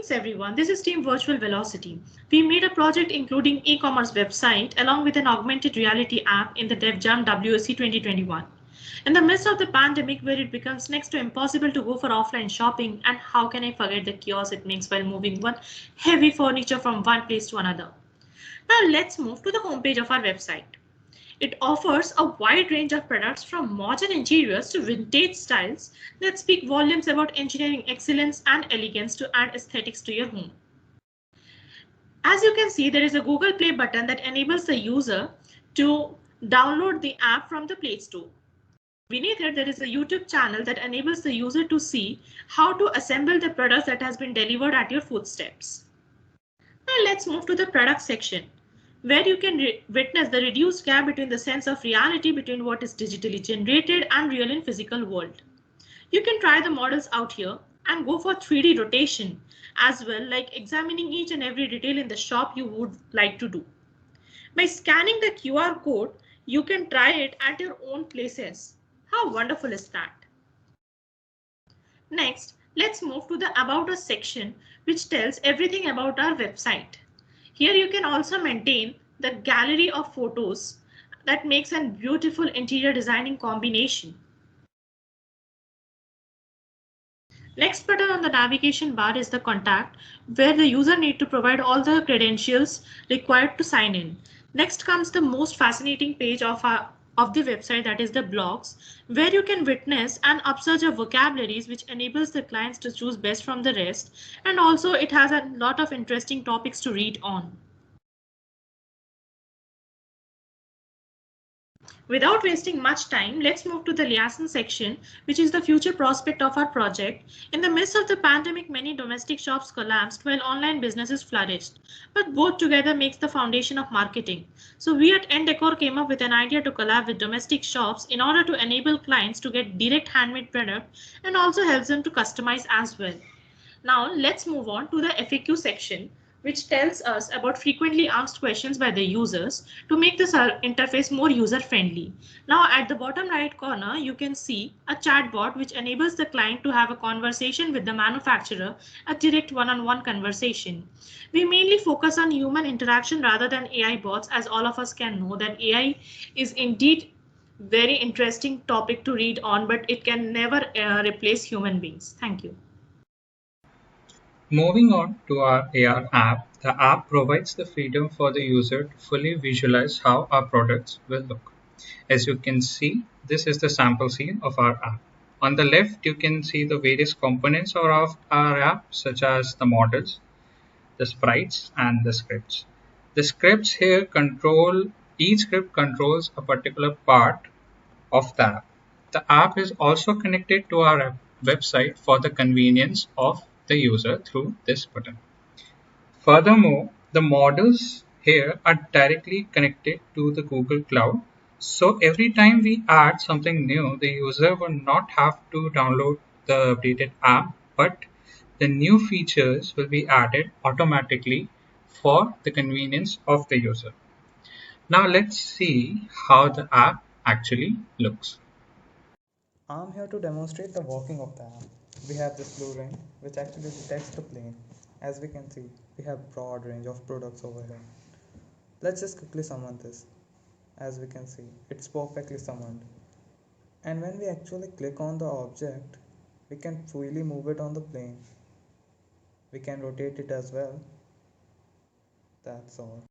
Greetings everyone, this is Team Virtual Velocity. We made a project including e-commerce website along with an augmented reality app in the DevJam WSC 2021. In the midst of the pandemic where it becomes next to impossible to go for offline shopping, and how can I forget the chaos it makes while moving one heavy furniture from one place to another. Now let's move to the homepage of our website. It offers a wide range of products from modern interiors to vintage styles that speak volumes about engineering excellence and elegance to add aesthetics to your home. As you can see, there is a Google Play button that enables the user to download the app from the Play Store. Beneath it, there is a YouTube channel that enables the user to see how to assemble the products that has been delivered at your footsteps. Now let's move to the product section, where you can witness the reduced gap between the sense of reality between what is digitally generated and real in physical world. You can try the models out here and go for 3D rotation as well, like examining each and every detail in the shop you would like to do. By scanning the QR code, you can try it at your own places. How wonderful is that? Next, let's move to the About Us section, which tells everything about our website. Here you can also maintain the gallery of photos that makes a beautiful interior designing combination. Next button on the navigation bar is the contact, where the user need to provide all the credentials required to sign in. Next comes the most fascinating page of the website, that is the blogs, where you can witness an upsurge of vocabularies which enables the clients to choose best from the rest, and also it has a lot of interesting topics to read on. Without wasting much time, let's move to the liaison section, which is the future prospect of our project. In the midst of the pandemic, many domestic shops collapsed while online businesses flourished. But both together makes the foundation of marketing. So we at Endecor came up with an idea to collab with domestic shops in order to enable clients to get direct handmade product and also helps them to customize as well. Now let's move on to the FAQ section, which tells us about frequently asked questions by the users to make this interface more user-friendly. Now at the bottom right corner, you can see a chatbot which enables the client to have a conversation with the manufacturer, a direct one-on-one conversation. We mainly focus on human interaction rather than AI bots, as all of us can know that AI is indeed very interesting topic to read on, but it can never replace human beings. Thank you. Moving on to our AR app, the app provides the freedom for the user to fully visualize how our products will look. As you can see, this is the sample scene of our app. On the left, you can see the various components of our app, such as the models, the sprites, and the scripts. The scripts here each script controls a particular part of the app. The app is also connected to our website for the convenience of the user through this button. Furthermore, the models here are directly connected to the Google Cloud. So every time we add something new, the user will not have to download the updated app, but the new features will be added automatically for the convenience of the user. Now let's see how the app actually looks. I'm here to demonstrate the working of the app. We have this blue ring which actually detects the plane. As we can see, we have broad range of products over here. Let's just quickly summon this. As we can see, it's perfectly summoned. And when we actually click on the object, we can freely move it on the plane. We can rotate it as well. That's all.